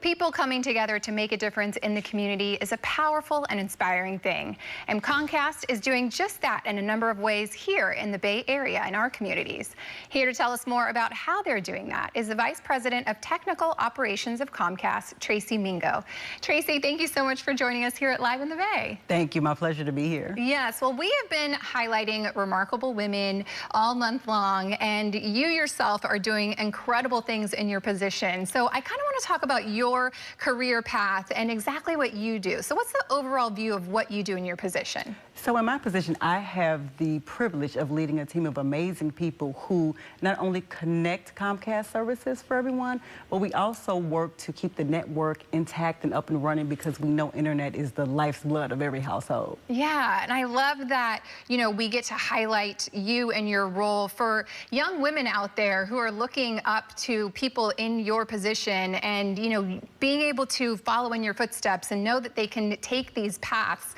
people coming together to make a difference in the community is a powerful and inspiring thing. And Comcast is doing just that in a number of ways here in the Bay Area in our communities. Here to tell us more about how they're doing that is the Vice President of Technical Operations of Comcast, Tracye Mingo. Tracye, thank you so much for joining us here at Live in the Bay. Thank you. My pleasure to be here. Yes, well, we have been highlighting remarkable women all month long, and you yourself are doing incredible things in your position. So I kind of want to talk about your career path and exactly what you do. So what's the overall view of what you do in your position? So in my position, I have the privilege of leading a team of amazing people who not only connect Comcast services for everyone, but we also work to keep the network intact and up and running because we know internet is the lifeblood of every household. Yeah, and I love that, you know, we get to highlight you and your role for young women out there who are looking up to people in your position and, you know, being able to follow in your footsteps and know that they can take these paths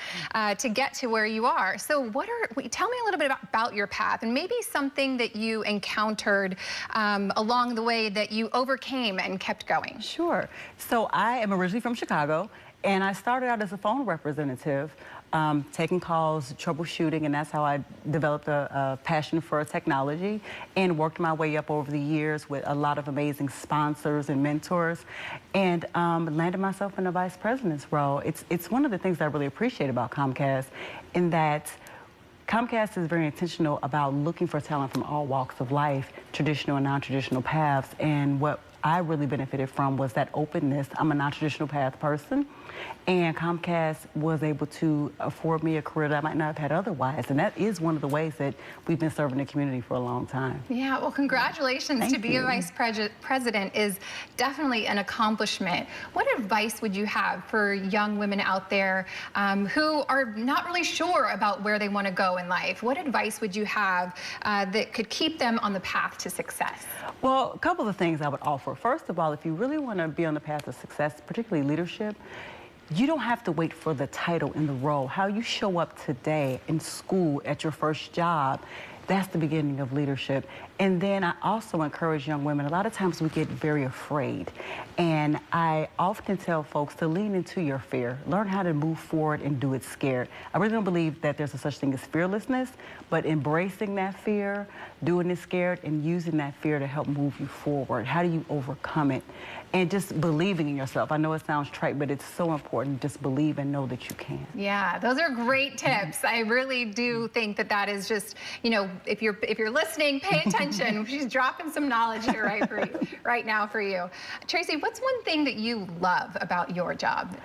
to get to where you are. So tell me a little bit about your path and maybe something that you encountered along the way that you overcame and kept going. Sure. So I am originally from Chicago, and I started out as a phone representative, taking calls, troubleshooting, and that's how I developed a passion for technology and worked my way up over the years with a lot of amazing sponsors and mentors, and landed myself in a vice president's role. It's one of the things that I really appreciate about Comcast, in that Comcast is very intentional about looking for talent from all walks of life, traditional and non-traditional paths, and what I really benefited from was that openness. I'm a non-traditional path person, and Comcast was able to afford me a career that I might not have had otherwise, and that is one of the ways that we've been serving the community for a long time. Yeah, well, congratulations. Thank to be you. a vice president is definitely an accomplishment. What advice would you have for young women out there who are not really sure about where they want to go in life? What advice would you have that could keep them on the path to success? Well, a couple of things I would offer. First of all, if you really want to be on the path of success, particularly leadership, you don't have to wait for the title and the role. How you show up today in school, at your first job, that's the beginning of leadership. And then I also encourage young women, a lot of times we get very afraid. And I often tell folks to lean into your fear. Learn how to move forward and do it scared. I really don't believe that there's a such thing as fearlessness, but embracing that fear, doing it scared, and using that fear to help move you forward. How do you overcome it? And just believing in yourself. I know it sounds trite, but it's so important. Just believe and know that you can. Yeah, those are great tips. I really do think that that is just, you know, if you're listening, pay attention. She's dropping some knowledge here right now for you. Tracye, what's one thing that you love about your job?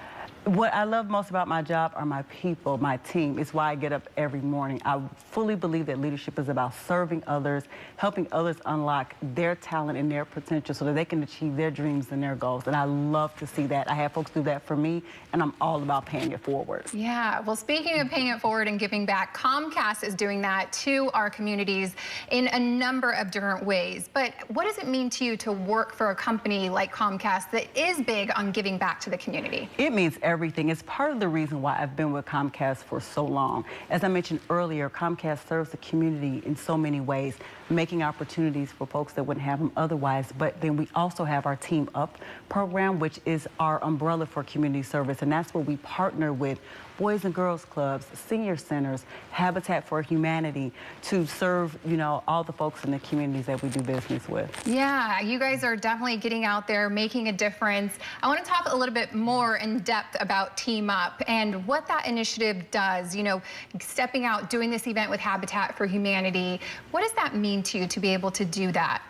What I love most about my job are my people, my team. It's why I get up every morning. I fully believe that leadership is about serving others, helping others unlock their talent and their potential so that they can achieve their dreams and their goals. And I love to see that. I have folks do that for me, and I'm all about paying it forward. Yeah, well, speaking of paying it forward and giving back, Comcast is doing that to our communities in a number of different ways. But what does it mean to you to work for a company like Comcast that is big on giving back to the community? It means everything. It's part of the reason why I've been with Comcast for so long. As I mentioned earlier, Comcast serves the community in so many ways, making opportunities for folks that wouldn't have them otherwise. But then we also have our Team Up program, which is our umbrella for community service. And that's where we partner with Boys and Girls Clubs, senior centers, Habitat for Humanity to serve, you know, all the folks in the communities that we do business with. Yeah, you guys are definitely getting out there, making a difference. I want to talk a little bit more in depth about Team Up and what that initiative does. You know, stepping out, doing this event with Habitat for Humanity. What does that mean to you to be able to do that?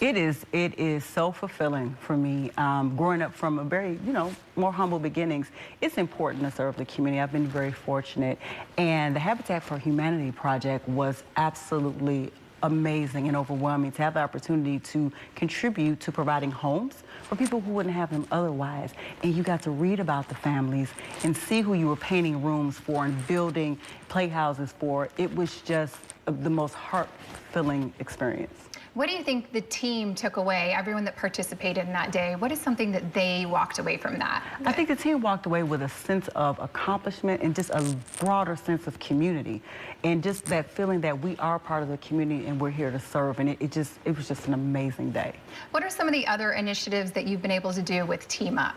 It is so fulfilling for me. Growing up from a very, you know, more humble beginnings, it's important to serve the community. I've been very fortunate. And the Habitat for Humanity project was absolutely amazing and overwhelming to have the opportunity to contribute to providing homes for people who wouldn't have them otherwise. And you got to read about the families and see who you were painting rooms for and building playhouses for. It was just the most heart-filling experience. What do you think the team took away, everyone that participated in that day? What is something that they walked away from that? I think the team walked away with a sense of accomplishment and just a broader sense of community, and just that feeling that we are part of the community and we're here to serve, and it was just an amazing day. What are some of the other initiatives that you've been able to do with Team Up?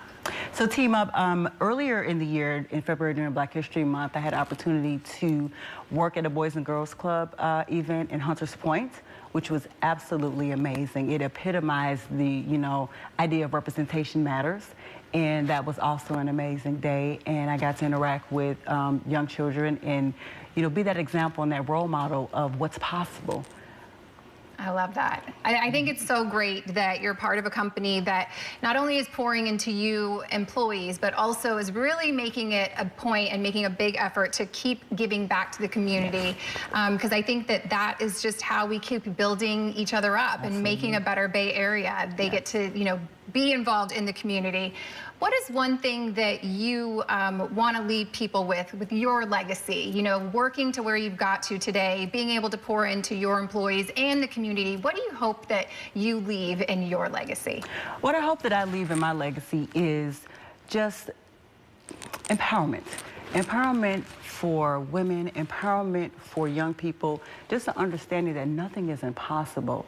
So Team Up, earlier in the year, in February during Black History Month, I had an opportunity to work at a Boys and Girls Club event in Hunters Point, which was absolutely amazing. It epitomized the, idea of representation matters, and that was also an amazing day. And I got to interact with young children and, be that example and that role model of what's possible. I love that. I think it's so great that you're part of a company that not only is pouring into you employees, but also is really making it a point and making a big effort to keep giving back to the community. Because I think that that is just how we keep building each other up. Absolutely. And making a better Bay Area. They get to, be involved in the community. What is one thing that you want to leave people with your legacy? Working to where you've got to today, being able to pour into your employees and the community. What do you hope that you leave in your legacy? What I hope that I leave in my legacy is just empowerment. Empowerment for women, empowerment for young people, just an understanding that nothing is impossible.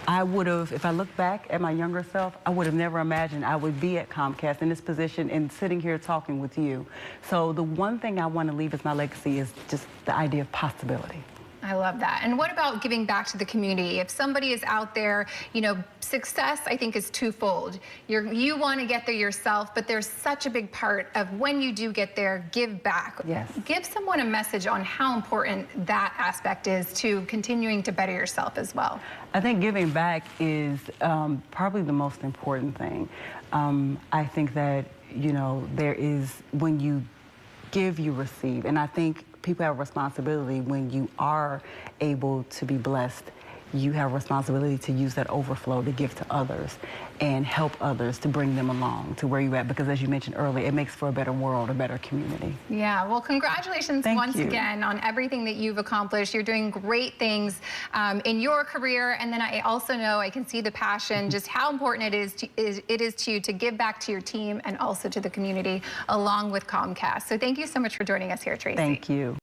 I would have, if I look back at my younger self, I would have never imagined I would be at Comcast in this position and sitting here talking with you. So the one thing I want to leave as my legacy is just the idea of possibility. I love that. And what about giving back to the community? If somebody is out there, success, I think, is twofold. You want to get there yourself, but there's such a big part of when you do get there, give back. Yes. Give someone a message on how important that aspect is to continuing to better yourself as well. I think giving back is probably the most important thing. I think that, there is, when you give, you receive. And I think people have a responsibility when you are able to be blessed. You have a responsibility to use that overflow to give to others and help others to bring them along to where you're at, because as you mentioned earlier, it makes for a better world, a better community. Yeah, well, congratulations once again on everything that you've accomplished. You're doing great things in your career, and then I also know, I can see the passion, just how important it is to you to give back to your team and also to the community along with Comcast. So thank you so much for joining us here, Tracye. Thank you.